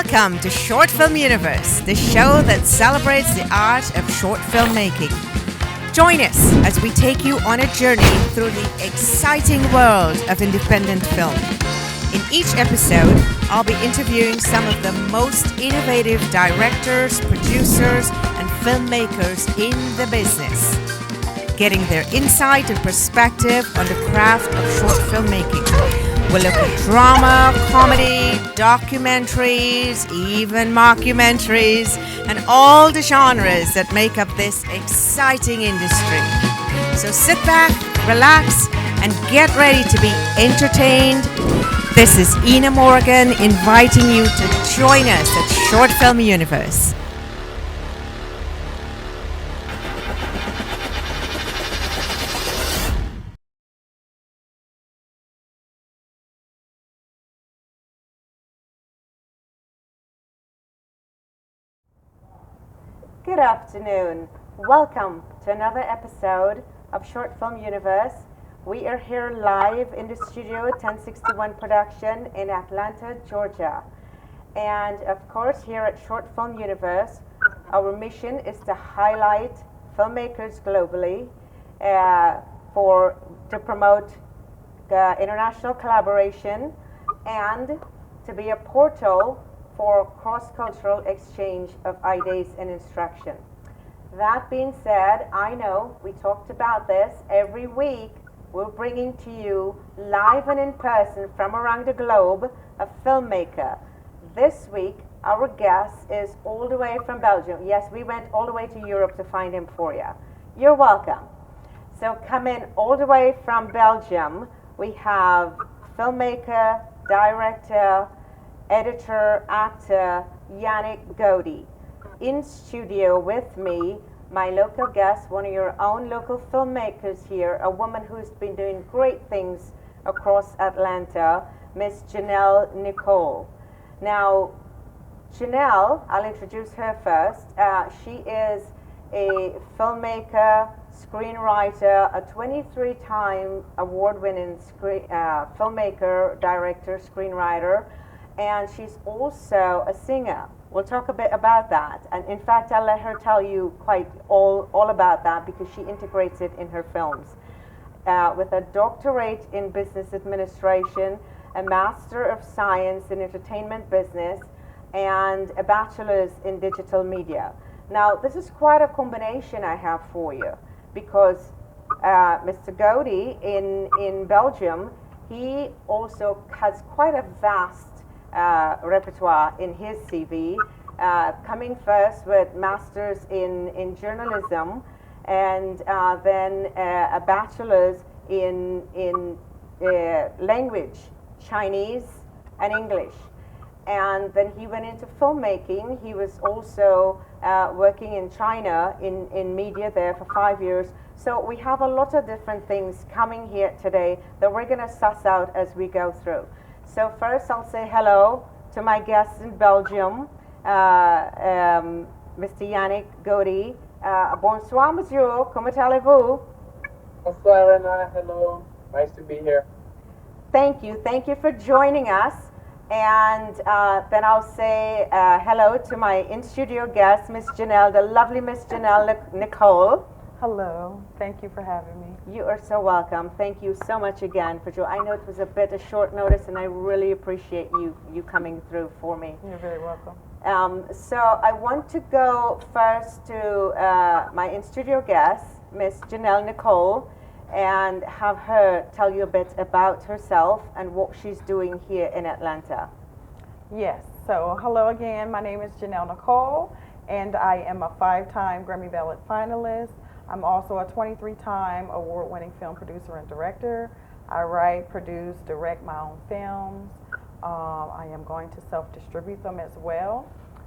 Welcome to Short Film Universe, the show that celebrates the art of short filmmaking. Join us as we take you on a journey through the exciting world of independent film. In each episode, I'll be interviewing some of the most innovative directors, producers, and filmmakers in the business, getting their insight and perspective on the craft of short filmmaking. We'll look at drama, comedy, documentaries, even mockumentaries, and all the genres that make up this exciting industry. So sit back, relax, and get ready to be entertained. This is Ennamorgan inviting you to join us at Short Film Universe. Good afternoon. Welcome to another episode of Short Film Universe. We are here live in the studio 1061 production in Atlanta, Georgia. And of course, here at Short Film Universe, our mission is to highlight filmmakers globally to promote international collaboration and to be a portal for cross-cultural exchange of ideas and instruction. That being said, I know we talked about this every week. We're bringing to you live and in person from around the globe a filmmaker. This week, our guest is all the way from Belgium. Yes, we went all the way to Europe to find him for you. You're welcome. So coming all the way from Belgium, we have filmmaker, director, editor, actor, Yannick Gody. In studio with me, my local guest, one of your own local filmmakers here, a woman who's been doing great things across Atlanta, Miss Janel Nicole. Now, Janel, I'll introduce her first. She is a filmmaker, screenwriter, a 23-time award-winning filmmaker, director, screenwriter, and she's also a singer. We'll talk a bit about that. And in fact, I'll let her tell you quite all about that because she integrates it in her films. With a doctorate in business administration, a Master of Science in entertainment business, and a bachelor's in digital media. Now, this is quite a combination I have for you because Mr. Gody in Belgium, he also has quite a vast repertoire in his CV, coming first with masters in journalism and then a bachelor's in language, Chinese and English. And then he went into filmmaking. He was also working in China in media there for 5 years. So we have a lot of different things coming here today that we're going to suss out as we go through. So first I'll say hello to my guest in Belgium, Mr. Yannick Gody. Bonsoir, monsieur. Comment allez-vous? Bonsoir, Enna. Hello. Nice to be here. Thank you. Thank you for joining us. And then I'll say hello to my in-studio guest, Miss Janel, the lovely Miss Janel Nicole. Hello. Thank you for having me. You are so welcome. Thank you so much again for joining. I know it was a bit of short notice, and I really appreciate you coming through for me. You're very welcome. So I want to go first to my in-studio guest, Miss Janel Nicole, and have her tell you a bit about herself and what she's doing here in Atlanta. Yes. So hello again. My name is Janel Nicole, and I am a 5-time Grammy Ballot finalist. I'm also a 23-time award-winning film producer and director. I write, produce, direct my own films. I am going to self-distribute them as well.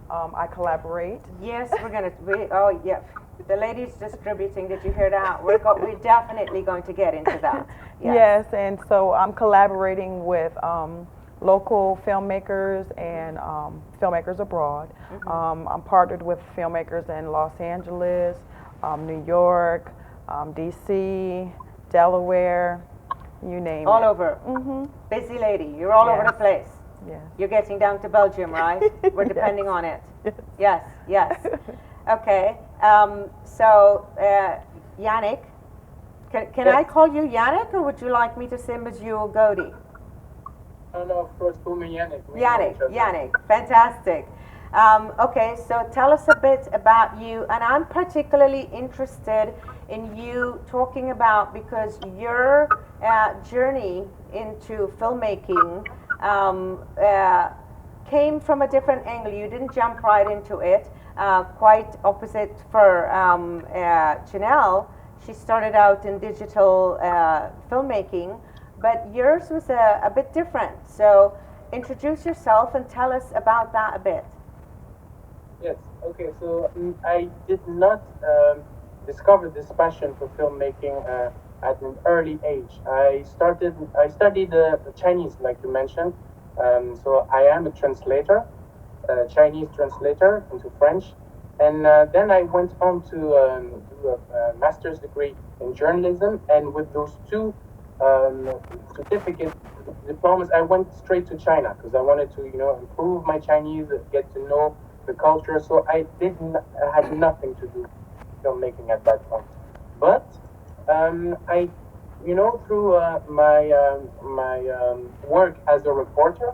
I collaborate. Yes, oh yeah, the ladies distributing, did you hear that? We're definitely going to get into that. Yes, and so I'm collaborating with local filmmakers and filmmakers abroad. Mm-hmm. I'm partnered with filmmakers in Los Angeles, New York, DC, Delaware, you name it. All over. Mm-hmm. Busy lady. You're all over the place. Yes. You're getting down to Belgium, right? We're depending on it. Yes, yes. Okay. So, Yannick, can I call you Yannick, or would you like me to say Monsieur Gody? Oh no, of course, call me Yannick. Yannick, fantastic. Okay, so tell us a bit about you, and I'm particularly interested in you talking about, because your journey into filmmaking came from a different angle. You didn't jump right into it. Quite opposite for Janel. She started out in digital filmmaking, but yours was a bit different. So introduce yourself and tell us about that a bit. Yes, okay, so I did not discover this passion for filmmaking at an early age. I studied Chinese, like you mentioned, so I am a translator, Chinese translator into French, and then I went on to do a master's degree in journalism, and with those two certificate diplomas, I went straight to China because I wanted to, improve my Chinese, get to know the culture. So I had nothing to do with filmmaking at that point. But I, through my work as a reporter,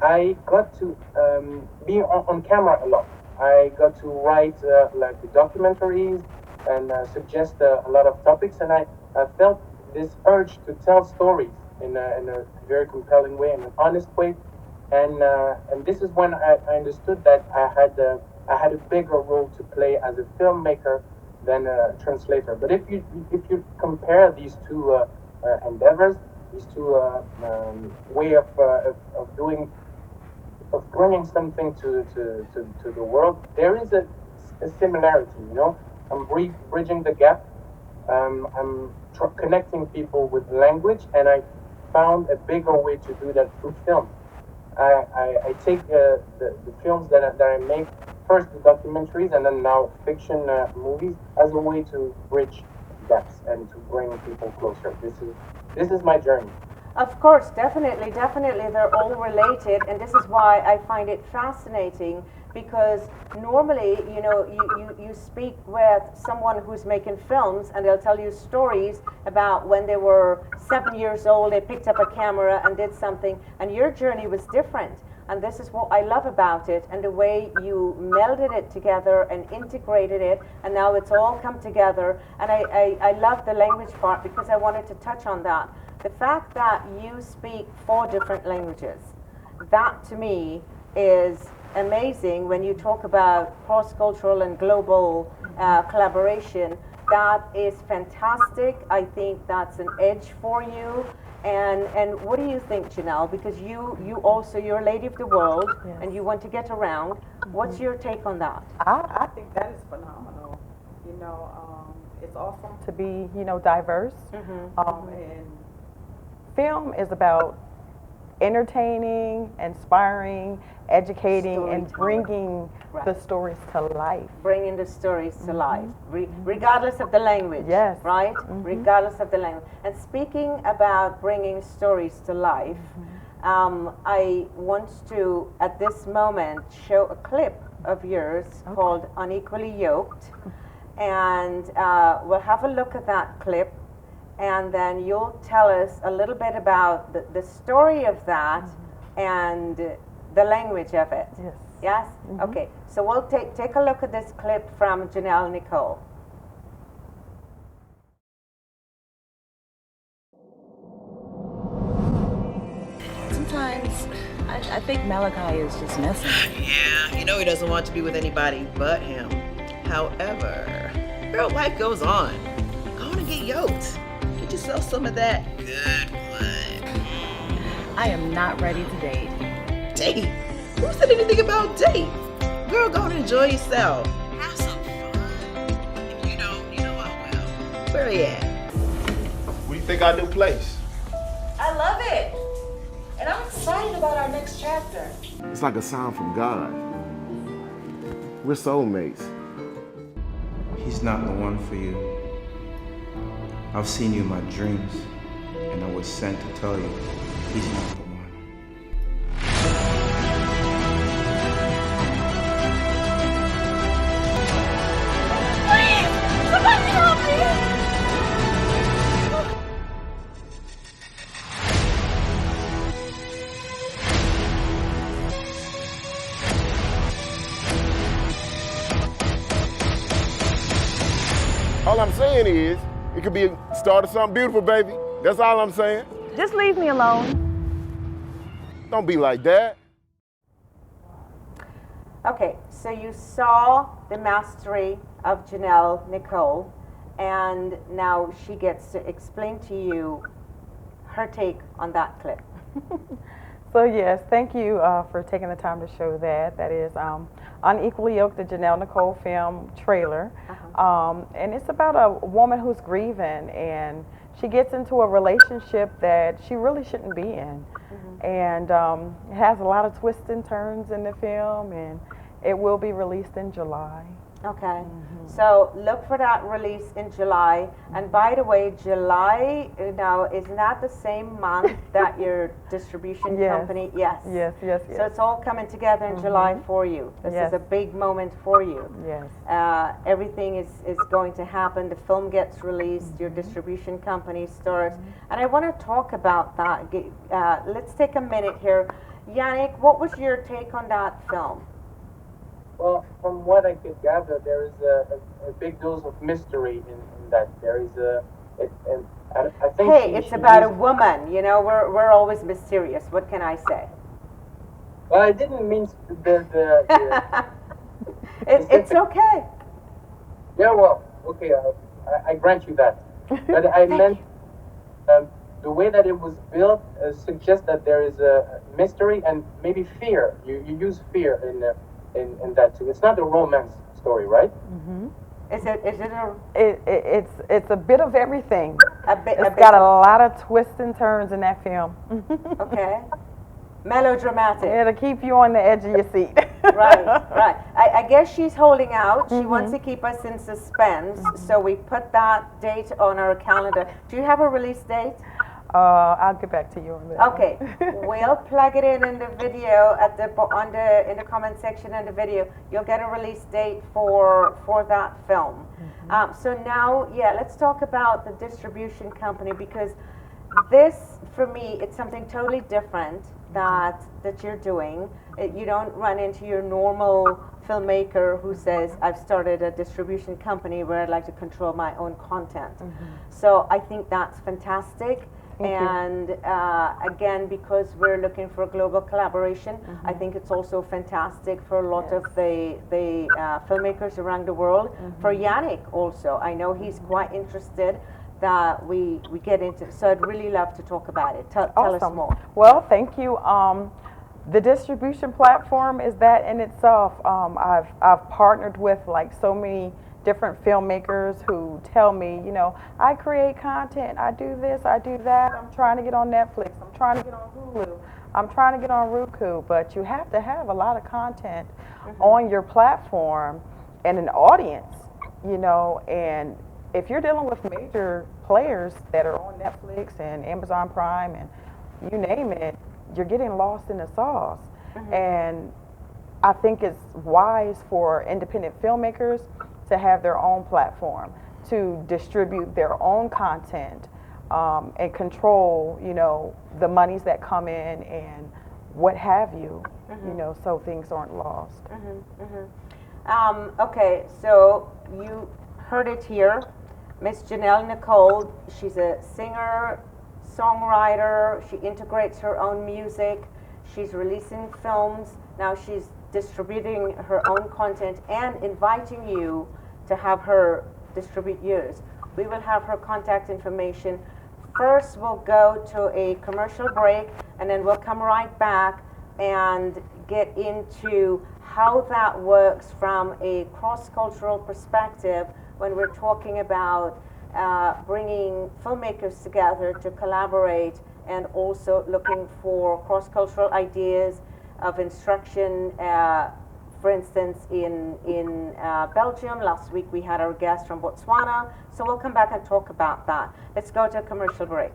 I got to be on camera a lot. I got to write like documentaries and suggest a lot of topics, and I felt this urge to tell stories in a very compelling way, in an honest way, and this is when I understood that I had a bigger role to play as a filmmaker than a translator. But if you compare these two endeavors, these two way of bringing something to the world, there is a similarity. I'm bridging the gap. I'm connecting people with language, and I found a bigger way to do that through film. I take the films that I make, first the documentaries and then now fiction movies, as a way to bridge gaps and to bring people closer. This is my journey. Of course, definitely, they're all related, and this is why I find it fascinating, because normally, you speak with someone who's making films, and they'll tell you stories about when they were 7 years old, they picked up a camera and did something, and your journey was different. And this is what I love about it, and the way you melded it together and integrated it, and now it's all come together. And I love the language part, because I wanted to touch on that. The fact that you speak 4 different languages, that to me is amazing. When you talk about cross-cultural and global collaboration, that is fantastic. I think that's an edge for you. And what do you think, Janel? Because you're a lady of the world, yes, and you want to get around. What's your take on that? I think that is phenomenal. It's awesome to be, diverse. And film is about entertaining, inspiring, educating, and bringing the stories to life. Bringing the stories to life, regardless of the language. Yes. Right? Regardless of the language. And speaking about bringing stories to life, I want to, at this moment, show a clip of yours called Unequally Yoked. And we'll have a look at that clip, and then you'll tell us a little bit about the story of that and the language of it. Yes. Yes? Okay, so we'll take a look at this clip from Janel Nicole. Sometimes I think Malachi is just messing. Yeah, he doesn't want to be with anybody but him. However, girl, life goes on. Go on and get yoked. Get yourself some of that good blood. I am not ready to date. Date? Who said anything about date? Girl, go and enjoy yourself. Have some fun. If you don't, I will. Where he at? What do you think our new place? I love it. And I'm excited about our next chapter. It's like a sign from God. We're soulmates. He's not the one for you. I've seen you in my dreams, and I was sent to tell you he's not the one. All I'm saying is, it could be a start of something beautiful, baby. That's all I'm saying. Just leave me alone. Don't be like that. Okay, so you saw the mastery of Janel Nicole, and now she gets to explain to you her take on that clip. So yes, thank you for taking the time to show that. That is Unequally Yoked, the Janel Nicole film trailer. And it's about a woman who's grieving, and she gets into a relationship that she really shouldn't be in. And it has a lot of twists and turns in the film, and it will be released in July. Okay, so look for that release in July. And by the way, July now is not the same month that your distribution company. Yes. So it's all coming together in July for you. This is a big moment for you. Everything is going to happen. The film gets released. Your distribution company starts. And I want to talk about that. Let's take a minute here. Yannick, what was your take on that film? Well, from what I could gather, there is a big dose of mystery in that. There is I think. Hey, it's about a woman. You know, we're always mysterious. What can I say? Well, I didn't mean the it's okay. Yeah, well, okay, I grant you that. But I meant the way that it was built suggests that there is a mystery and maybe fear. You use fear in that too. It's not a romance story, right? Is it It's a bit of everything. It's got a lot of twists and turns in that film. Okay. Melodramatic. It'll keep you on the edge of your seat. Right. I guess she's holding out. She wants to keep us in suspense. So we put that date on our calendar. Do you have a release date? I'll get back to you on that. Okay, we'll plug it in the video in the comment section in the video. You'll get a release date for that film. So now, let's talk about the distribution company, because this, for me, it's something totally different that you're doing. You don't run into your normal filmmaker who says, I've started a distribution company where I'd like to control my own content. So I think that's fantastic. And again, because we're looking for global collaboration, I think it's also fantastic for a lot of the filmmakers around the world. For Yannick also, I know he's quite interested that we get into. So I'd really love to talk about it. Tell us more. Well, thank you. The distribution platform is that in itself. I've partnered with like so many different filmmakers who tell me, you know, I create content, I do this, I do that, I'm trying to get on Netflix, I'm trying to get on Hulu, I'm trying to get on Roku, but you have to have a lot of content on your platform and an audience, you know, and if you're dealing with major players that are on Netflix and Amazon Prime and you name it, you're getting lost in the sauce. And I think it's wise for independent filmmakers to have their own platform, to distribute their own content, and control, you know, the monies that come in and what have you, you know, so things aren't lost. Okay, so you heard it here. Miss Janel Nicole, she's a singer, songwriter, she integrates her own music, she's releasing films, now she's distributing her own content and inviting you to have her distribute yours. We will have her contact information. First, we'll go to a commercial break, and then we'll come right back and get into how that works from a cross-cultural perspective when we're talking about bringing filmmakers together to collaborate and also looking for cross-cultural ideas of instruction. For instance, in Belgium, last week we had our guest from Botswana, so we'll come back and talk about that. Let's go to a commercial break.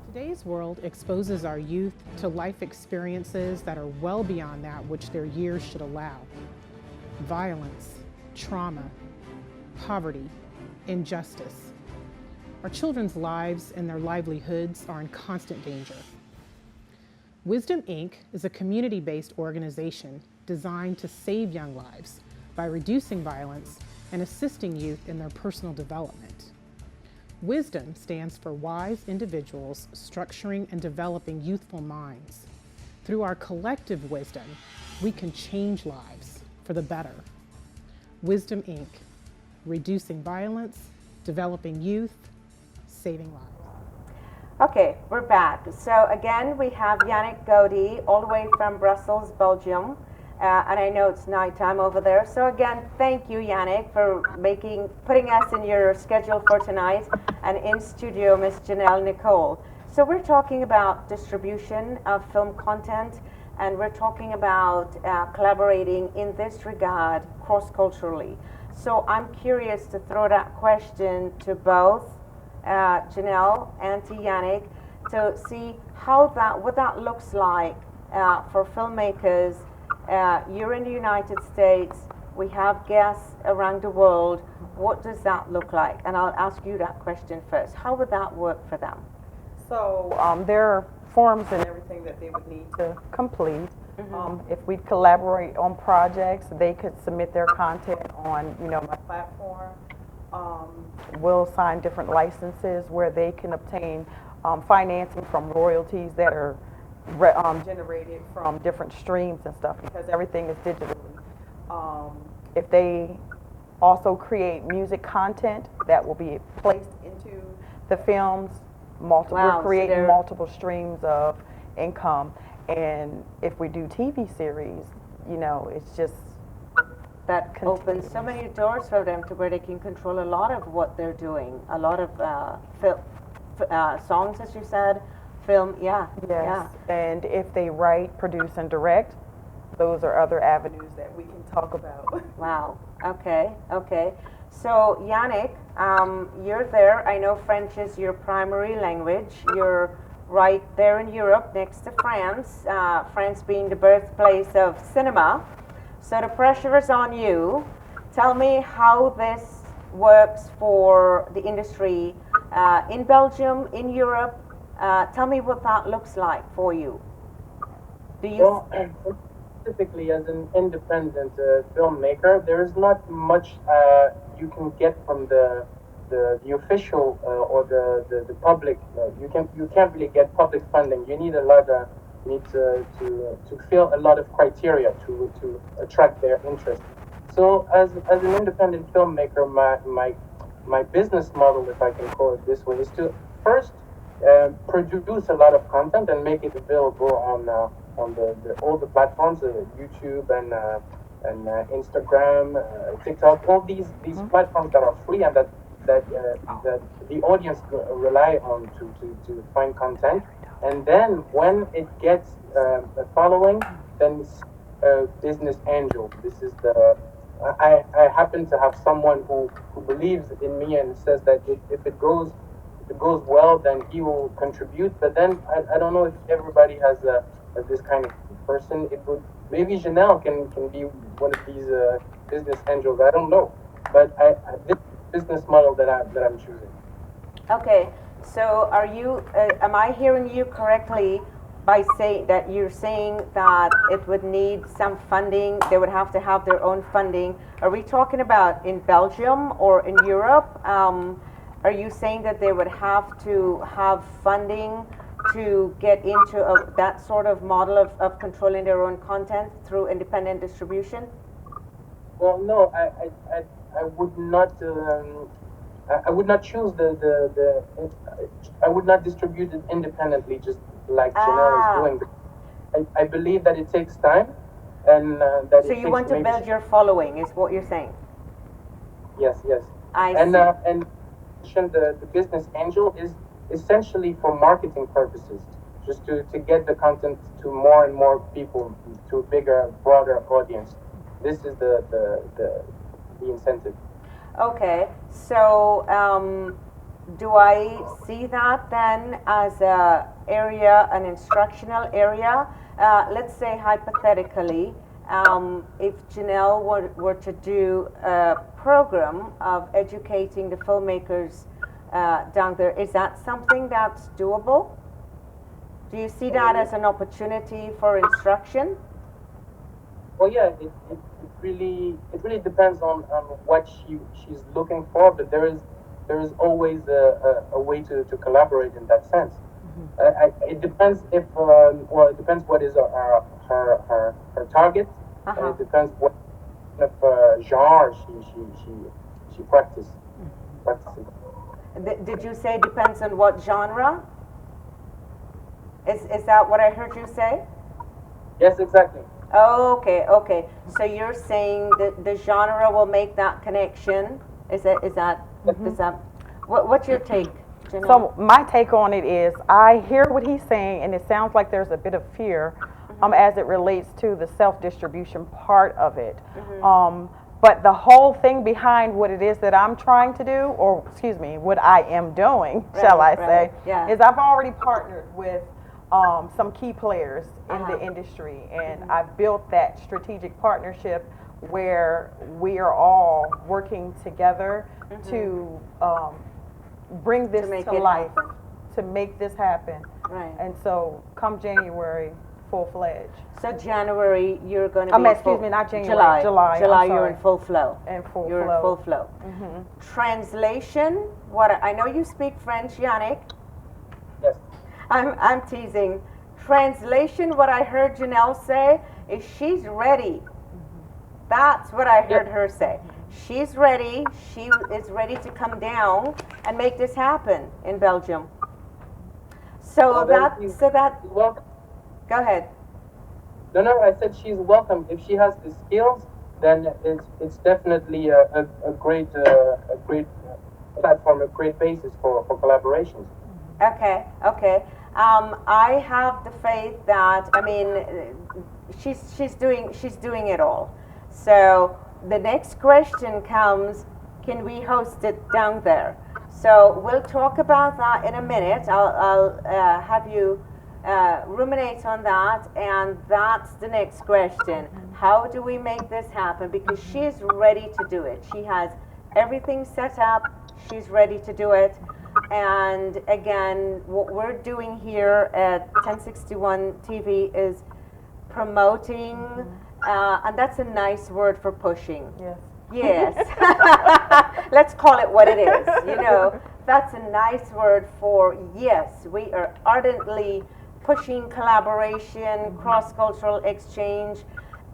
Today's world exposes our youth to life experiences that are well beyond that which their years should allow. Violence, trauma, poverty, injustice. Our children's lives and their livelihoods are in constant danger. Wisdom Inc. is a community-based organization designed to save young lives by reducing violence and assisting youth in their personal development. Wisdom stands for wise individuals structuring and developing youthful minds. Through our collective wisdom, we can change lives for the better. Wisdom Inc., reducing violence, developing youth, saving lives. Okay, we're back. So again, we have Yannick Gody, all the way from Brussels, Belgium. And I know it's nighttime over there. So again, thank you, Yannick, for putting us in your schedule for tonight. And in studio, Miss Janel Nicole. So we're talking about distribution of film content, and we're talking about collaborating in this regard cross-culturally. So I'm curious to throw that question to both Janel and to Yannick to see what that looks like for filmmakers. You're in the United States, we have guests around the world. What does that look like? And I'll ask you that question first. How would that work for them? So there are forms and everything that they would need to complete. If we collaborate on projects, they could submit their content on, my platform. We'll sign different licenses where they can obtain financing from royalties that are generated from different streams and stuff, because everything is digitally. If they also create music content that will be placed into the films, we're creating multiple streams of income. And if we do TV series, it's just that opens so many doors for them to where they can control a lot of what they're doing, a lot of songs, as you said, film, Yes. And if they write, produce, and direct, those are other avenues that we can talk about. Wow. Okay. So Yannick, you're there. I know French is your primary language. You're right there in Europe, next to France. France being the birthplace of cinema. So the pressure is on you. Tell me how this works for the industry in Belgium, in Europe. Tell me what that looks like for you. Specifically as an independent filmmaker, there is not much you can get from the official or the public. You can't really get public funding. You need to fill a lot of criteria to attract their interest. So as an independent filmmaker, my business model, if I can call it this way, is to first produce a lot of content and make it available on all the platforms, YouTube and Instagram, TikTok, all these platforms that are free and that the audience rely on to find content. And then when it gets a following, then it's a business angel. This is I happen to have someone who believes in me and says that if it goes well, then he will contribute. But then I don't know if everybody has this kind of person. Maybe Janel can be one of these business angels. I don't know, but this business model that I'm choosing. Okay, so am I hearing you correctly by saying that you're saying that it would need some funding? They would have to have their own funding. Are we talking about in Belgium or in Europe? Are you saying that they would have to have funding to get into that sort of model of controlling their own content through independent distribution? Well, no, I would not. I would not choose I would not distribute it independently, just like Janel is doing. I believe that it takes time, and that. So you want to build your following, is what you're saying? Yes. I see. And the business angel is essentially for marketing purposes, just to get the content to more and more people, to a bigger, broader audience. This is the incentive. Okay, so do I see that then as an instructional area? Let's say hypothetically, if Janel were to do a program of educating the filmmakers down there, is that something that's doable? Do you see that as an opportunity for instruction? Well, yeah, really depends on what she's looking for, but there is always a way to collaborate in that sense. It depends if it depends what is her target, and it depends what kind of genre she practices. Did you say depends on what genre? Is that what I heard you say? Yes, exactly. Oh, okay. So you're saying that the genre will make that connection? Is that what's your take, Janel? So my take on it is, I hear what he's saying, and it sounds like there's a bit of fear, as it relates to the self-distribution part of it. But the whole thing behind what it is that I'm trying to do, or excuse me, what I am doing, shall I say, is I've already partnered with some key players in the industry, and I've built that strategic partnership where we are all working together to bring this to life, to make this happen. Right. And so come January, full-fledged. So January, you're going to be excuse me, not January, July. July, you're in full flow. In full You're flow. in full flow. Translation, what I know you speak French, Yannick. Yes. I'm teasing. Translation, what I heard Janel say is she's ready. That's what I heard her say. She's ready. She is ready to come down and make this happen in Belgium. So Welcome. Go ahead. No, I said she's welcome. If she has the skills, then it's definitely a great platform, a great basis for collaborations. Okay. I have the faith that, I mean, she's doing it all. So the next question comes, can we host it down there? So we'll talk about that in a minute. I'll have you ruminate on that, and that's the next question. How do we make this happen? Because she's ready to do it. She has everything set up. She's ready to do it. And again, what we're doing here at 1061 TV is promoting, and that's a nice word for pushing. Yes. Let's call it what it is. That's a nice word for, yes, we are ardently pushing collaboration, cross-cultural exchange,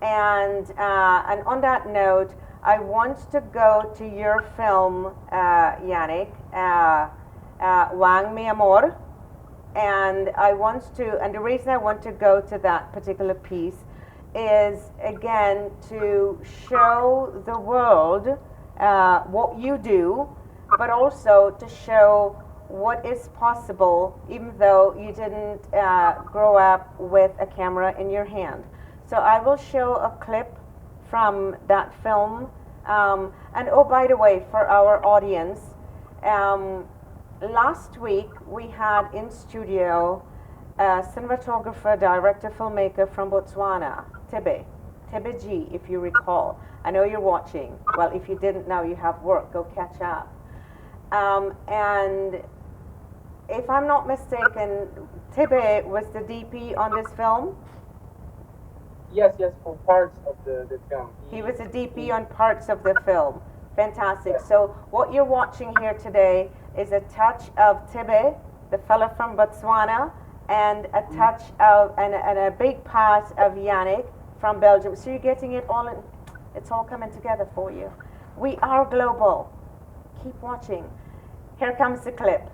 and on that note, I want to go to your film, Yannick, Wang Mi Amor, and the reason I want to go to that particular piece is, again, to show the world what you do, but also to show what is possible, even though you didn't grow up with a camera in your hand. So I will show a clip from that film. And oh, by the way, for our audience, last week we had in studio a cinematographer, director, filmmaker from Botswana, Tebe G, if you recall. I know you're watching. Well, if you didn't know, you have work. Go catch up. And if I'm not mistaken, Tebe was the DP on this film? Yes, for parts of the film. He was a DP on parts of the film. Fantastic. Yes. So what you're watching here today is a touch of Tebe, the fellow from Botswana, and a touch of, and a big part of Yannick from Belgium. So you're getting it all in, it's all coming together for you. We are global. Keep watching. Here comes the clip.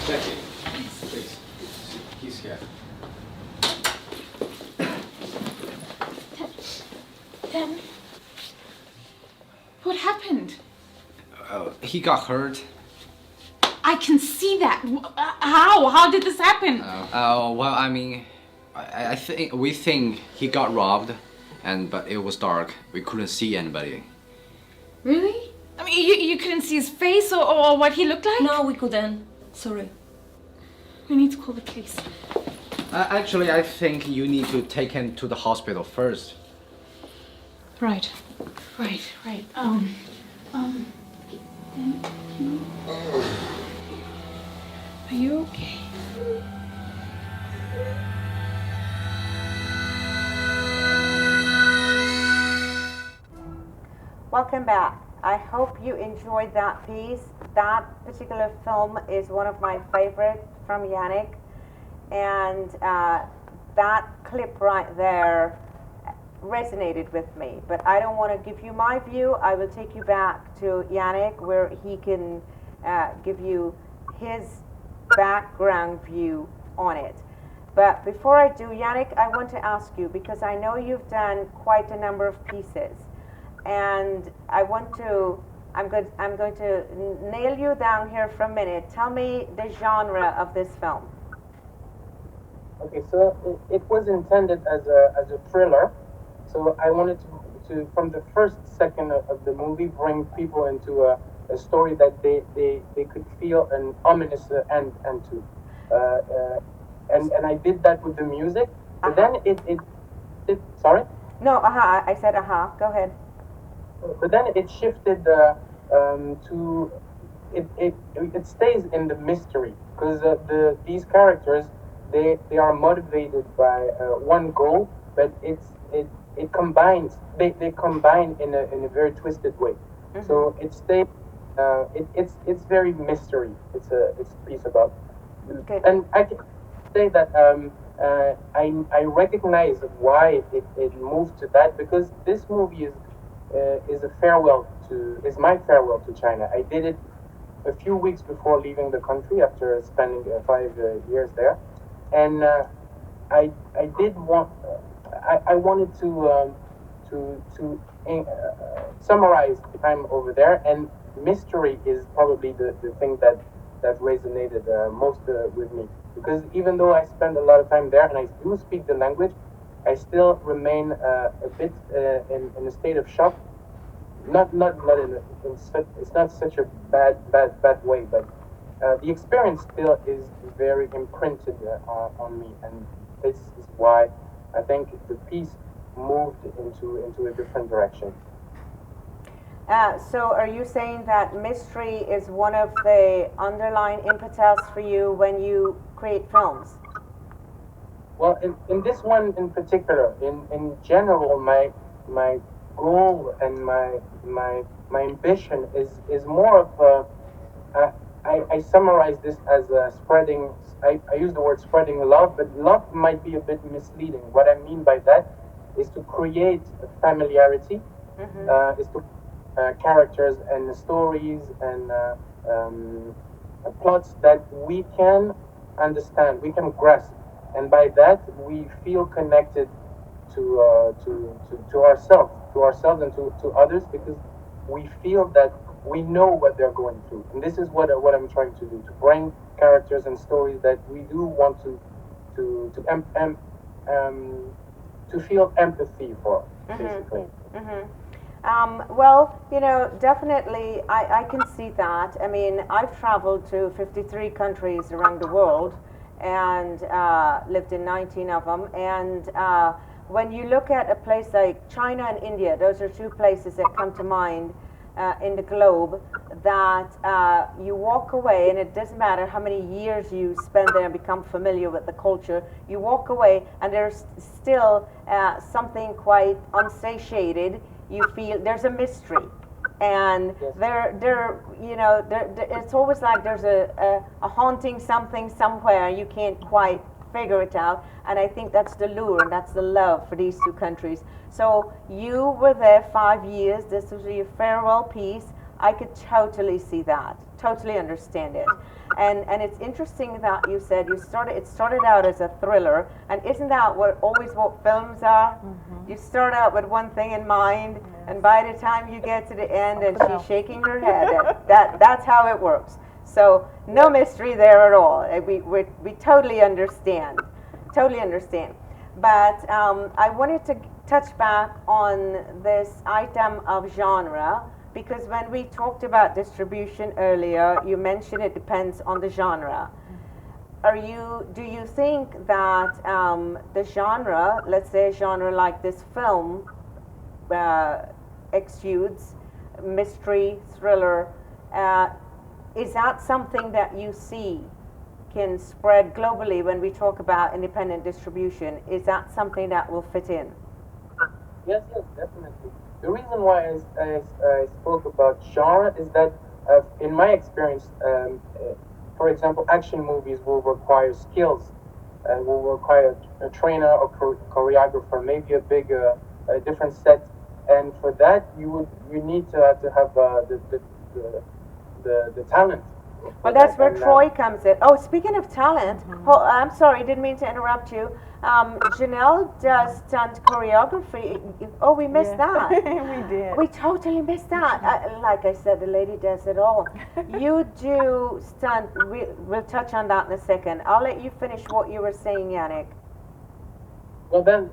Jackie, please. He's here. Then, what happened? He got hurt. I can see that. How? How did this happen? Well, I mean, we think he got robbed, but it was dark. We couldn't see anybody. Really? I mean, you couldn't see his face or what he looked like? No, we couldn't. Sorry. We need to call the police. Actually, I think you need to take him to the hospital first. Right. Are you okay? Welcome back. I hope you enjoyed that piece. That particular film is one of my favorite from Yannick, and that clip right there resonated with me. But I don't want to give you my view. I will take you back to Yannick, where he can give you his background view on it. But before I do, Yannick, I want to ask you, because I know you've done quite a number of pieces, and I'm going to nail you down here for a minute. Tell me the genre of this film. Okay, so it was intended as a thriller. So I wanted to from the first second of the movie, bring people into a story that they could feel an ominous end to. And I did that with the music. But then it sorry? No, I said go ahead. But then it shifted to it stays in the mystery, because these characters they are motivated by one goal, but it combines they combine in a very twisted way. Mm-hmm. So it stays it's very mystery. It's a piece about, okay. And I can say that I recognize why it moved to that, because this movie is my farewell to China. I did it a few weeks before leaving the country after spending 5 years there, and I wanted to summarize the time over there, and mystery is probably the thing that resonated most with me, because even though I spend a lot of time there and I do speak the language, I still remain a bit in a state of shock. Not in it's not such a bad way, but the experience still is very imprinted on me, and this is why I think the piece moved into a different direction. So are you saying that mystery is one of the underlying impetus for you when you create films? Well, in this one in particular, in general, my goal and my ambition is more of I summarize this as spreading. I use the word spreading love, but love might be a bit misleading. What I mean by that is to create familiarity, mm-hmm. Is to characters and stories and plots that we can understand, we can grasp, and by that we feel connected to ourselves and to others, because we feel that we know what they're going through. And this is what I'm trying to do, to bring characters and stories that we do want to feel empathy for, mm-hmm. basically. Mm-hmm. Well, definitely I can see that. I mean, I've traveled to 53 countries around the world and lived in 19 of them. And when you look at a place like China and India, those are two places that come to mind in the globe, that you walk away, and it doesn't matter how many years you spend there and become familiar with the culture, you walk away and there's still something quite unsatiated. You feel there's a mystery, and it's always like there's a haunting something somewhere, you can't quite figure it out. And I think that's the lure and that's the love for these two countries. So you were there 5 years. This was your farewell piece. I could totally see that, totally understand it. And it's interesting that you said it started out as a thriller, and isn't that what films are? Mm-hmm. You start out with one thing in mind, yes. And by the time you get to the end and she's shaking her head, that's how it works. So no mystery there at all. We totally understand. But I wanted to touch back on this item of genre, because when we talked about distribution earlier, you mentioned it depends on the genre. Do you think that the genre, let's say a genre like this film, exudes mystery, thriller, is that something that you see can spread globally when we talk about independent distribution? Is that something that will fit in? Yes, yes, definitely. The reason why I spoke about genre is that, in my experience, for example, action movies will require skills, will require a trainer or choreographer, maybe a big, a different set, and for that you need to have the talent. Well, that's where Troy comes in. Oh, speaking of talent, I'm sorry, didn't mean to interrupt you. Janelle does stunt choreography. Oh, we missed that. We did. We totally missed that. Like I said, the lady does it all. You do stunt. We'll touch on that in a second. I'll let you finish what you were saying, Yannick. Well, then,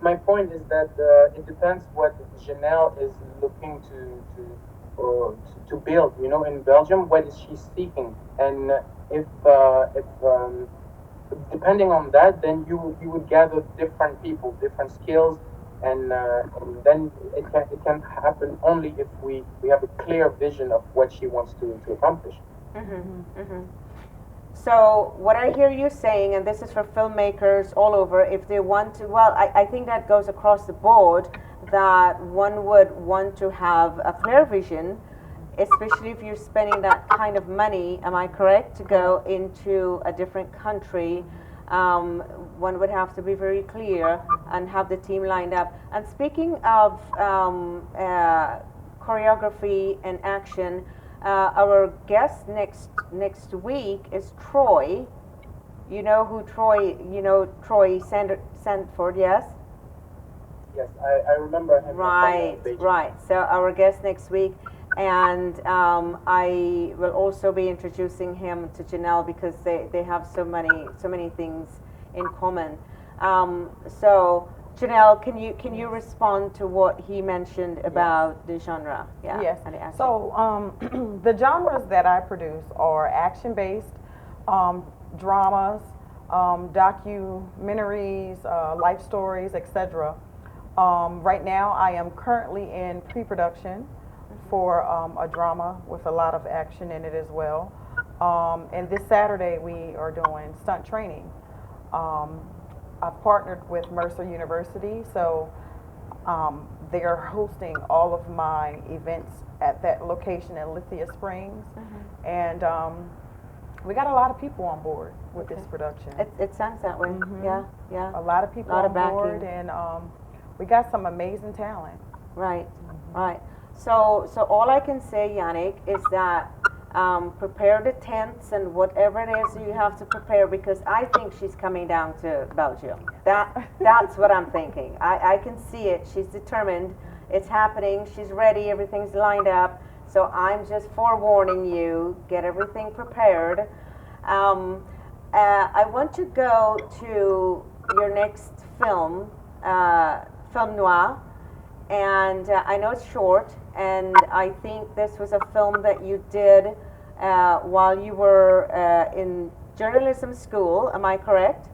my point is that it depends what Janelle is looking to build. You know, in Belgium, what is she seeking? And if depending on that, then you would gather different people, different skills, and then it can happen only if we have a clear vision of what she wants to accomplish. So what I hear you saying, and this is for filmmakers all over, if they want to, well, I think that goes across the board, that one would want to have a clear vision, especially if you're spending that kind of money, am I correct, to go into a different country. One would have to be very clear and have the team lined up. And speaking of choreography and action, our guest next week is Troy. You know who Troy, Troy Sandford, yes? Yes, I remember him. Right. So our guest next week, and I will also be introducing him to Janelle because they have so many things in common. So Janelle, can you respond to what he mentioned about the genre? Yeah. Yes. And the action. So the genres that I produce are action-based, dramas, documentaries, life stories, etc. Right now, I am currently in pre-production for a drama with a lot of action in it as well. And this Saturday, we are doing stunt training. I've partnered with Mercer University, so they are hosting all of my events at that location in Lithia Springs. And we got a lot of people on board with this production. It sounds that way. Yeah. A lot of people on board, and we got some amazing talent. Right. So all I can say, Yannick, is that prepare the tents and whatever it is you have to prepare, because I think she's coming down to Belgium. That's what I'm thinking. I can see it. She's determined. It's happening. She's ready. Everything's lined up. So I'm just forewarning you. Get everything prepared. I want to go to your next film, film noir, and I know it's short. And I think this was a film that you did while you were in journalism school. Am I correct?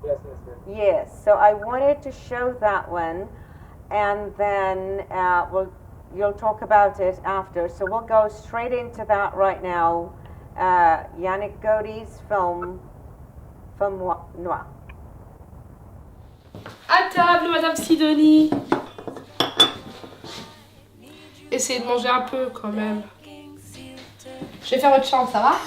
Yes. Yes. So I wanted to show that one, and then you'll talk about it after. So we'll go straight into that right now. Yannick Gody's film noir. À table, Madame Sidonie. Essayez de manger un peu quand même. Je vais faire votre chambre, ça va?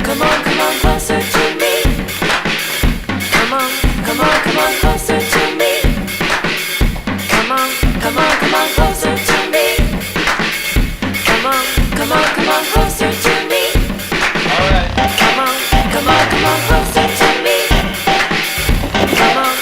Come on, closer to me. Come on, closer to me. Come on, closer to me. Come on, closer to me. All right. Come on, closer to me. Come on.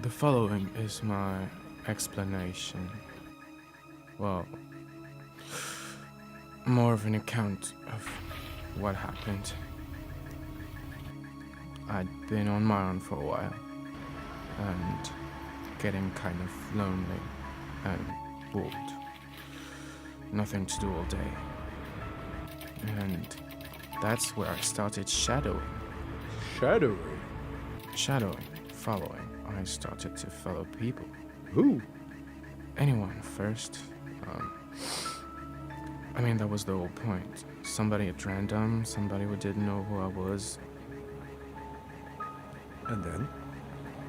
The following is my explanation. Well, more of an account of what happened. I'd been on my own for a while and getting kind of lonely and bored. nothing to do all day. And that's where I started shadowing. Shadowing? Shadowing, following. I started to follow people. Who? Anyone first. I mean, that was the whole point. Somebody at random, somebody who didn't know who I was. And then?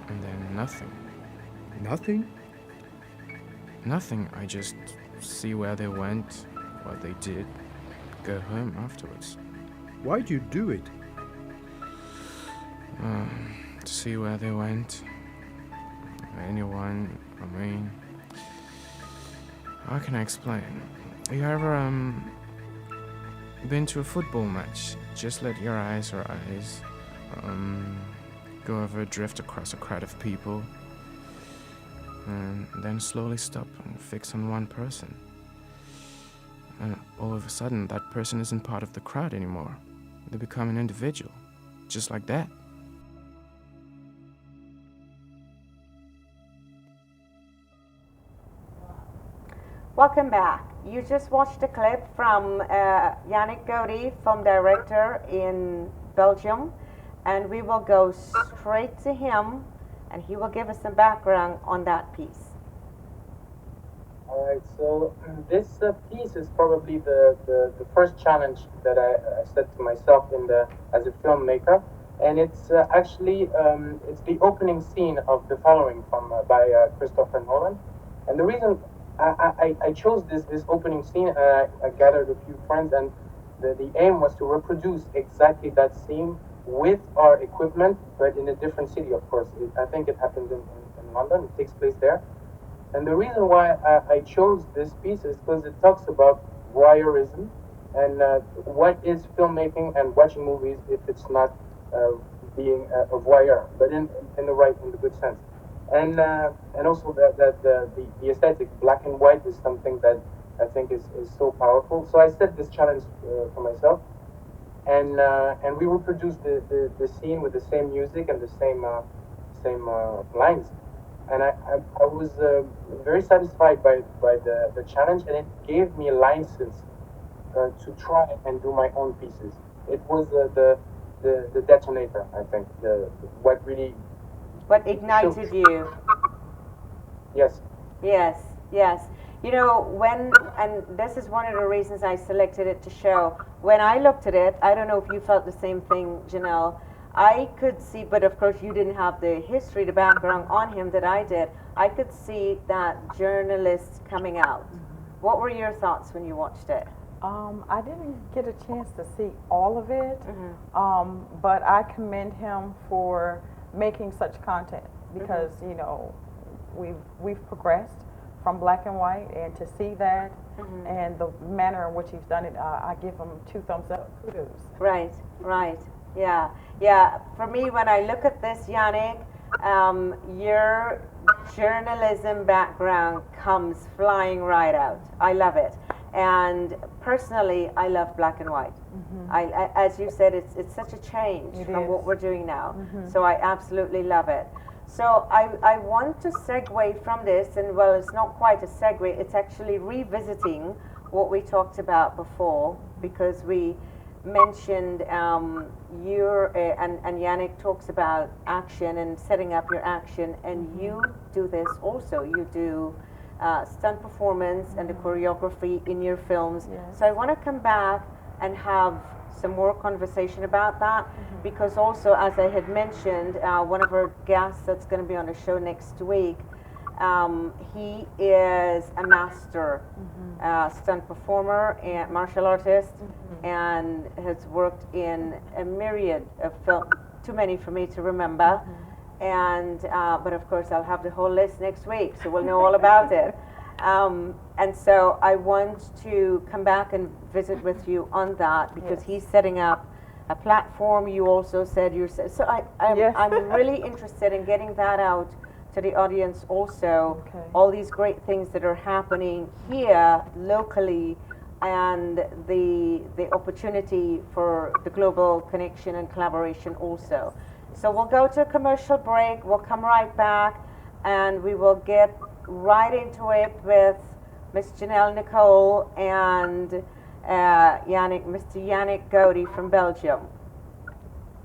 And then nothing. Nothing? Nothing. I just see where they went, what they did, go home afterwards. Why'd you do it? To see where they went. Anyone, I mean... How can I explain? You ever, been to a football match? Just let your eyes or eyes, go over, drift across a crowd of people, and then slowly stop and fix on one person. And all of a sudden, that person isn't part of the crowd anymore. They become an individual, just like that. Welcome back. You just watched a clip from Yannick Gody, film director in Belgium, and we will go straight to him, and he will give us some background on that piece. All right, so this piece is probably the first challenge that I set to myself as a filmmaker, and it's actually it's the opening scene of The Following by Christopher Nolan, and the reason I chose this opening scene, I gathered a few friends, and the aim was to reproduce exactly that scene with our equipment, but in a different city, of course. I think it happened in London. It takes place there. And the reason why I chose this piece is because it talks about voyeurism and what is filmmaking and watching movies if it's not being a voyeur, but in the good sense. And also that the aesthetic, black and white, is something that I think is so powerful. So I set this challenge for myself, and we reproduced the scene with the same music and the same lines. And I was very satisfied by the challenge, and it gave me a license to try and do my own pieces. It was the detonator, I think, what ignited you. Yes. Yes, yes. You know, and this is one of the reasons I selected it to show. When I looked at it, I don't know if you felt the same thing, Janelle. I could see, but of course you didn't have the history, the background on him that I did. I could see that journalist coming out. Mm-hmm. What were your thoughts when you watched it? I didn't get a chance to see all of it, but I commend him for making such content because you know we've progressed from black and white, and to see that and the manner in which he's done it, I give him 2 thumbs up. Kudos. Right, right, yeah, yeah. For me, when I look at this, Yannick, your journalism background comes flying right out. I love it. And personally, I love black and white. As you said, it's such a change from what we're doing now. So I absolutely love it. So I want to segue from this, and well, it's not quite a segue, it's actually revisiting what we talked about before, because we mentioned and Yannick talks about action and setting up your action, and you do this also. You do stunt performance and the choreography in your films. So I want to come back and have some more conversation about that, because also, as I had mentioned, one of our guests that's going to be on the show next week, he is a master stunt performer and martial artist, and has worked in a myriad of films, too many for me to remember. And but of course I'll have the whole list next week, so we'll know all about it. And so I want to come back and visit with you on that, because he's setting up a platform. You also said yourself. So I'm really interested in getting that out to the audience also. All these great things that are happening here locally, and the opportunity for the global connection and collaboration also. So we'll go to a commercial break, we'll come right back, and we will get right into it with Miss Janel Nicole and Mr. Yannick Gody from Belgium.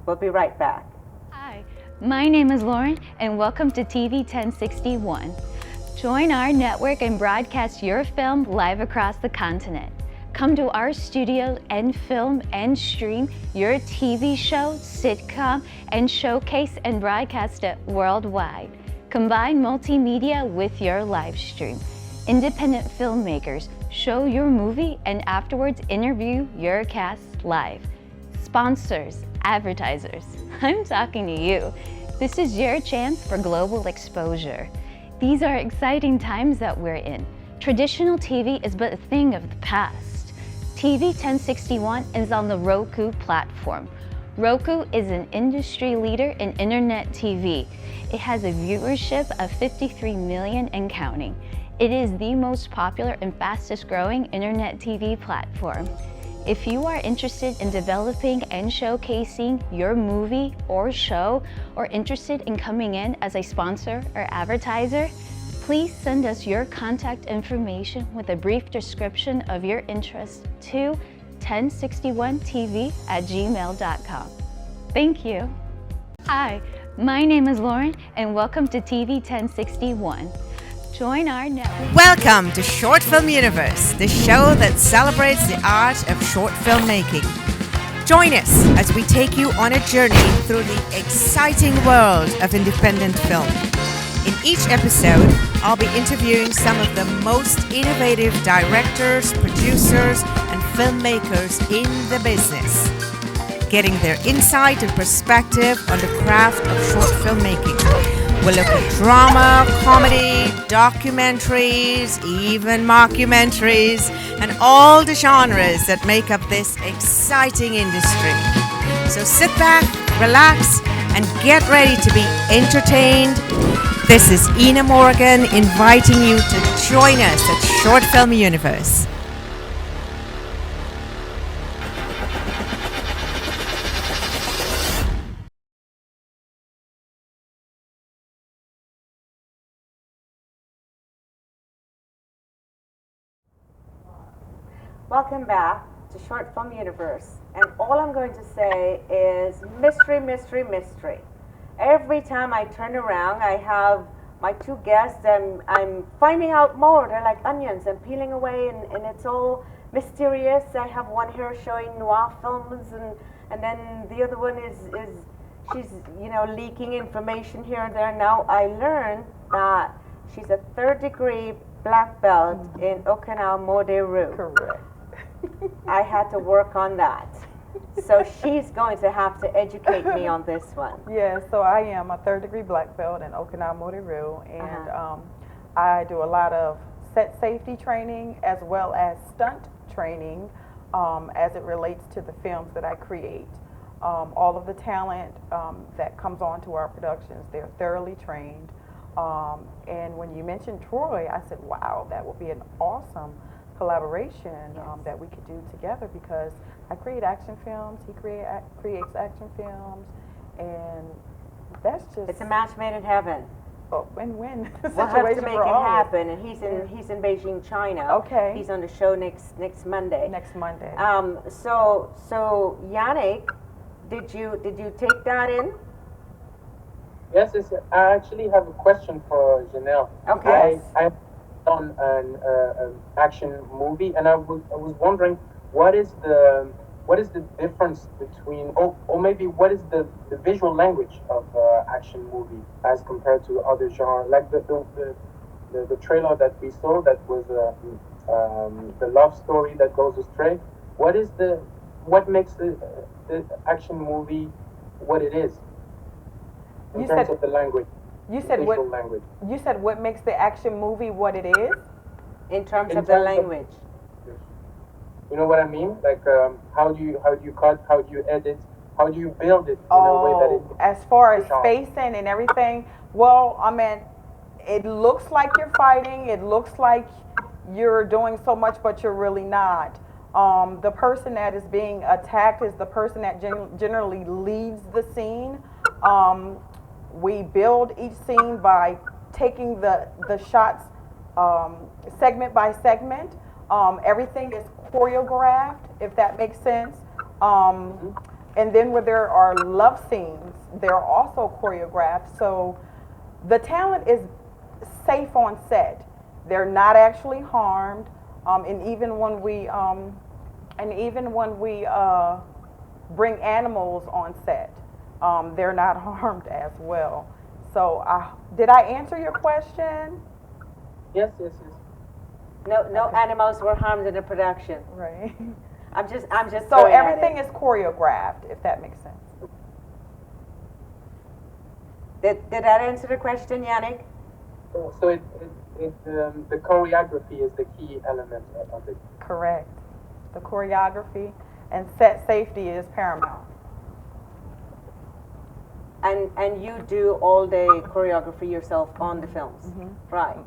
We'll be right back. Hi, my name is Lauren and welcome to TV 1061. Join our network and broadcast your film live across the continent. Come to our studio and film and stream your TV show, sitcom, and showcase and broadcast it worldwide. Combine multimedia with your live stream. Independent filmmakers show your movie and afterwards interview your cast live. Sponsors, advertisers, I'm talking to you. This is your chance for global exposure. These are exciting times that we're in. Traditional TV is but a thing of the past. TV 1061 is on the Roku platform. Roku is an industry leader in internet TV. It has a viewership of 53 million and counting. It is the most popular and fastest growing internet TV platform. If you are interested in developing and showcasing your movie or show, or interested in coming in as a sponsor or advertiser, please send us your contact information with a brief description of your interest to 1061tv@gmail.com. Thank you. Hi, my name is Lauren and welcome to TV 1061. Join our network. Welcome to Short Film Universe, the show that celebrates the art of short filmmaking. Join us as we take you on a journey through the exciting world of independent film. In each episode, I'll be interviewing some of the most innovative directors, producers, and filmmakers in the business, getting their insight and perspective on the craft of short filmmaking. We'll look at drama, comedy, documentaries, even mockumentaries, and all the genres that make up this exciting industry. So sit back, relax, and get ready to be entertained. This is Ennamorgan inviting you to join us at Short Film Universe. Welcome back to Short Film Universe. And all I'm going to say is mystery, mystery, mystery. Every time I turn around, I have my two guests and I'm finding out more. They're like onions. I'm peeling away and it's all mysterious. I have one here showing noir films and then the other one is she's, you know, leaking information here and there. Now I learned that she's a 3rd degree black belt in Okinawa Mode-ryu. Correct. I had to work on that. So she's going to have to educate me on this one. Yeah, so I am a 3rd degree black belt in Okinawa Mode-ryu, and I do a lot of set safety training as well as stunt training as it relates to the films that I create. All of the talent that comes onto our productions, they're thoroughly trained. And when you mentioned Troy, I said, wow, that would be an awesome collaboration that we could do together, because I create action films, he creates action films, and that's just... It's a match made in heaven. Oh, win-win We'll have to make it happen, and he's in Beijing, China. Okay. He's on the show next Monday. Next Monday. So Yannick, did you take that in? Yes, I actually have a question for Janelle. Okay. I've done an action movie, and I was wondering what is the difference between, or maybe what is the visual language of action movie as compared to other genres, like the trailer that we saw that was the love story that goes astray. What makes the action movie what it is in terms of the language? You said visual language. You said what makes the action movie what it is? In terms of the language. You know what I mean? Like how do you cut? How do you edit? How do you build it in a way that it? As far as spacing and everything, well, I mean, it looks like you're fighting. It looks like you're doing so much, but you're really not. The person that is being attacked is the person that generally leads the scene. We build each scene by taking the shots segment by segment. Everything is choreographed, if that makes sense. And then where there are love scenes, they're also choreographed. So the talent is safe on set. They're not actually harmed. And even when we bring animals on set, they're not harmed as well. So did I answer your question? Yes. No animals were harmed in the production. Right. I'm just. So everything is choreographed, if that makes sense. Did that answer the question, Yannick? So the choreography is the key element of it. Correct. The choreography and set safety is paramount. And you do all the choreography yourself on the films, right?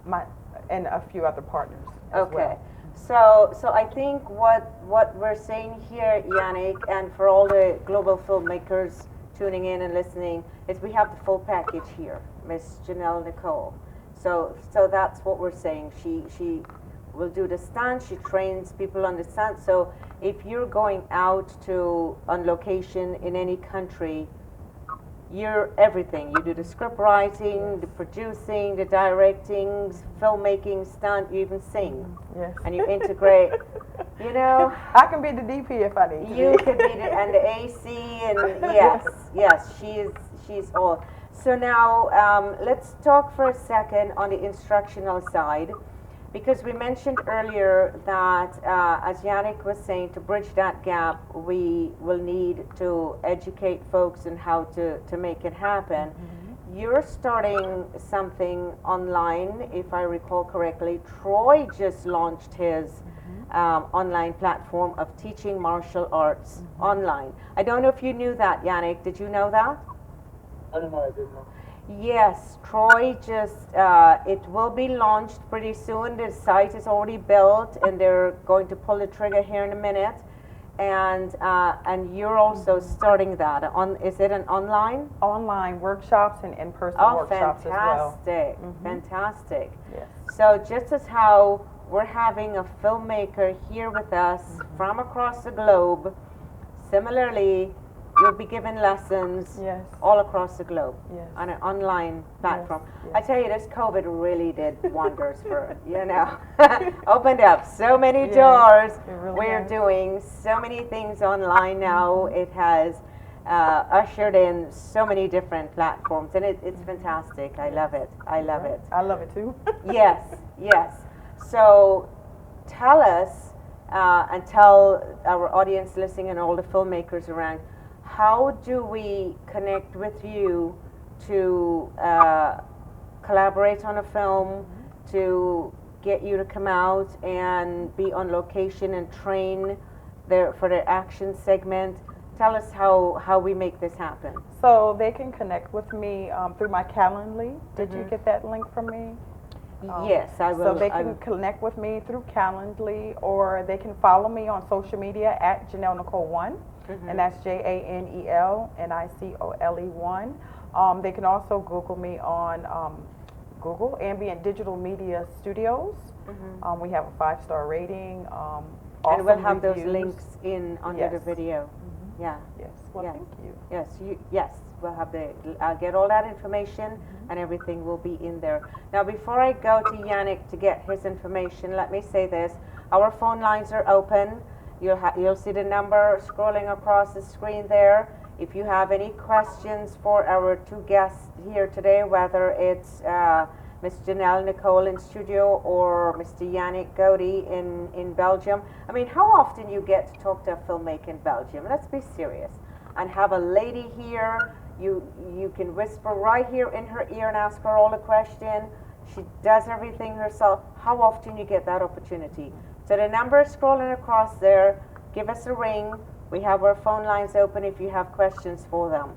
And a few other partners. Okay. So I think what we're saying here, Yannick, and for all the global filmmakers tuning in and listening, is we have the full package here, Miss Janel Nicole. So that's what we're saying. She will do the stunt. She trains people on the stunt. So if you're going out on location in any country, you're everything. You do the script writing, the producing, the directing, filmmaking, stunt. You even sing. Yes. And you integrate. You know. I can be the DP if I need to. You could be and the AC and yes. She's all. So now let's talk for a second on the instructional side, because we mentioned earlier that as Yannick was saying, to bridge that gap, we will need to educate folks on how to make it happen. You're starting something online, if I recall correctly. Troy just launched his online platform of teaching martial arts online. I don't know if you knew that, Yannick. Did you know that? I don't know, I didn't know. Yes, Troy just, it will be launched pretty soon. The site is already built and they're going to pull the trigger here in a minute. And you're also starting that. Is it an online? Online workshops and in-person workshops as well. Fantastic, fantastic. Yes. So just as how we're having a filmmaker here with us from across the globe, similarly, you'll be given lessons all across the globe on an online platform. I tell you, this COVID really did wonders for, opened up so many doors. We're doing so many things online now. It has ushered in so many different platforms, and it's fantastic. I love it. I love it. I love it too. Yes. So tell us and tell our audience listening and all the filmmakers around, how do we connect with you to collaborate on a film, to get you to come out and be on location and train for their action segment? Tell us how we make this happen. So they can connect with me through my Calendly. Did you get that link from me? Yes, I will. So they can connect with me through Calendly, or they can follow me on social media at Janel Nicole 1. And that's JANEL NICOLE 1. They can also Google me on Google, Ambient Digital Media Studios. We have a 5-star rating. And we'll have those links under the video. Yeah. Yes. Well, thank you. Yes. We'll have I'll get all that information and everything will be in there. Now, before I go to Yannick to get his information, let me say this. Our phone lines are open. You'll see the number scrolling across the screen there. If you have any questions for our two guests here today, whether it's Ms. Janel Nicole in studio or Mr. Yannick Gody in Belgium. I mean, how often you get to talk to a filmmaker in Belgium? Let's be serious. And have a lady here, you can whisper right here in her ear and ask her all the questions. She does everything herself. How often you get that opportunity? So the number is scrolling across there. Give us a ring. We have our phone lines open if you have questions for them.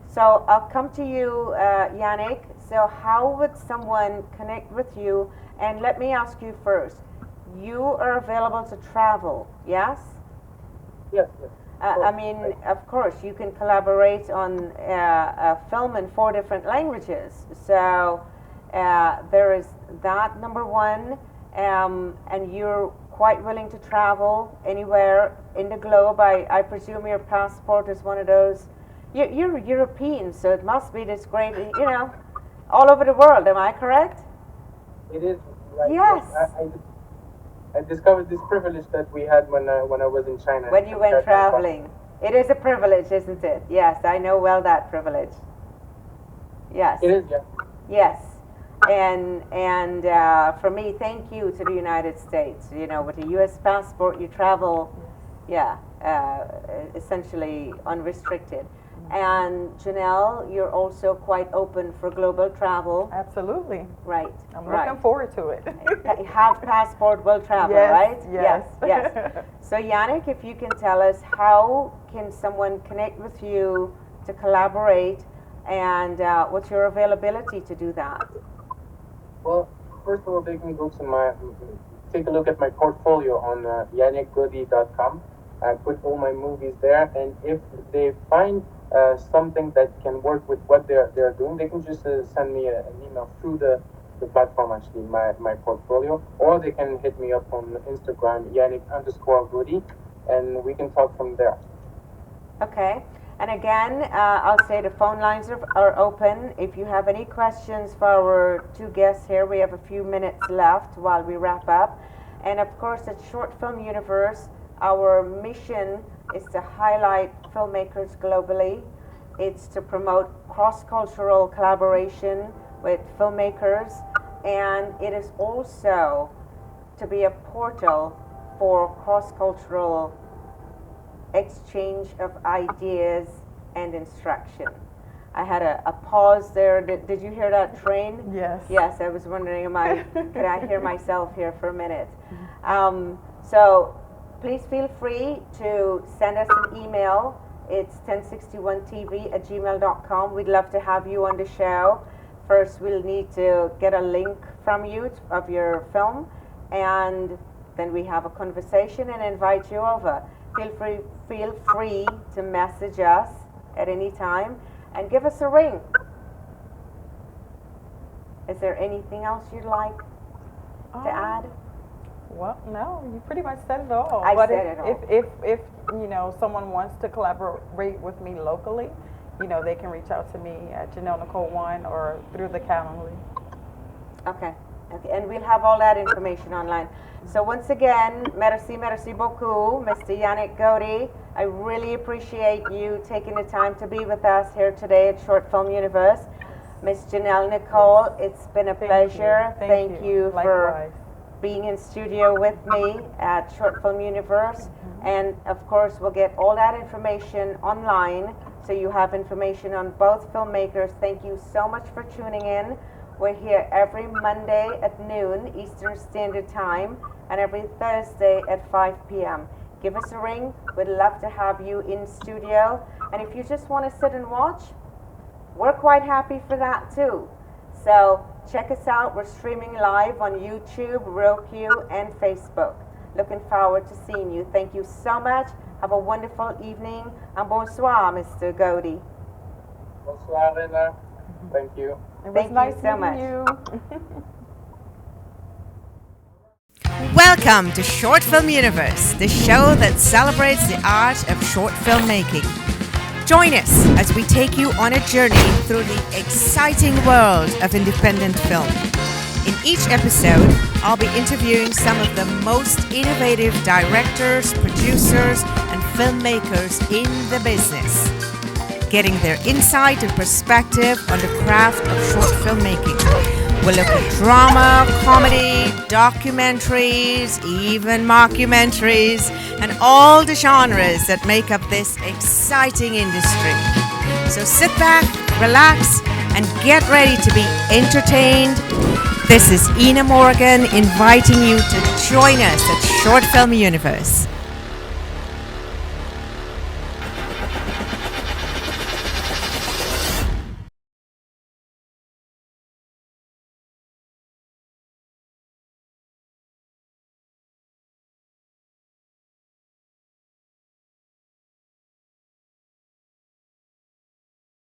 So I'll come to you, Yannick. So how would someone connect with you? And let me ask you first. You are available to travel, yes? Yes. I mean, of course, you can collaborate on a film in 4 different languages. So there is that, number one. and you're quite willing to travel anywhere in the globe. I presume your passport is one of those. You're European, so it must be this great, all over the world. Am I correct? It is. Right. Yes. I discovered this privilege that we had when I was in China. When you went traveling. It is a privilege, isn't it? Yes, I know well that privilege. Yes. It is, yeah. Yes. And for me, thank you to the United States. With a U.S. passport, you travel, essentially unrestricted. And Janel, you're also quite open for global travel. Absolutely. Right. I'm looking forward to it. Have passport, will travel, yes, right? Yes. Yes. So Yannick, if you can tell us, how can someone connect with you to collaborate, and what's your availability to do that? Well, first of all, they can go to take a look at my portfolio on yannickgody.com. I put all my movies there, and if they find something that can work with what they're doing, they can just send me an email through the platform, actually, my portfolio, or they can hit me up on Instagram, Yannick_Gody, and we can talk from there. Okay. And again, I'll say the phone lines are open. If you have any questions for our two guests here, we have a few minutes left while we wrap up. And of course, at Short Film Universe, our mission is to highlight filmmakers globally. It's to promote cross-cultural collaboration with filmmakers, and it is also to be a portal for cross-cultural exchange of ideas and instruction. I had a pause there. Did you hear that train? Yes. Yes, I was wondering, could I hear myself here for a minute? So please feel free to send us an email. It's 1061tv@gmail.com. We'd love to have you on the show. First, we'll need to get a link from you of your film, and then we have a conversation and invite you over. Feel free to message us at any time and give us a ring. Is there anything else you'd like to add? Well, no, you pretty much said it all. I said it all. If someone wants to collaborate with me locally, they can reach out to me at Janel Nicole 1 or through the Calendly. Okay, and we'll have all that information online. So once again, merci beaucoup, Mr. Yannick Gody. I really appreciate you taking the time to be with us here today at Short Film Universe. Ms. Janel Nicole, it's been a pleasure. Thank you for being in studio with me at Short Film Universe. And of course, we'll get all that information online, so you have information on both filmmakers. Thank you so much for tuning in. We're here every Monday at noon Eastern Standard Time, and every Thursday at 5 p.m. Give us a ring. We'd love to have you in studio. And if you just want to sit and watch, we're quite happy for that too. So check us out. We're streaming live on YouTube, Roku, and Facebook. Looking forward to seeing you. Thank you so much. Have a wonderful evening. And bonsoir, Mr. Gody. Bonsoir, Enna. Thank you. It was nice so much. Welcome to Short Film Universe, the show that celebrates the art of short filmmaking. Join us as we take you on a journey through the exciting world of independent film. In each episode, I'll be interviewing some of the most innovative directors, producers, and filmmakers in the business, getting their insight and perspective on the craft of short filmmaking. We'll look at drama, comedy, documentaries, even mockumentaries, and all the genres that make up this exciting industry. So sit back, relax, and get ready to be entertained. This is Ennamorgan inviting you to join us at Short Film Universe.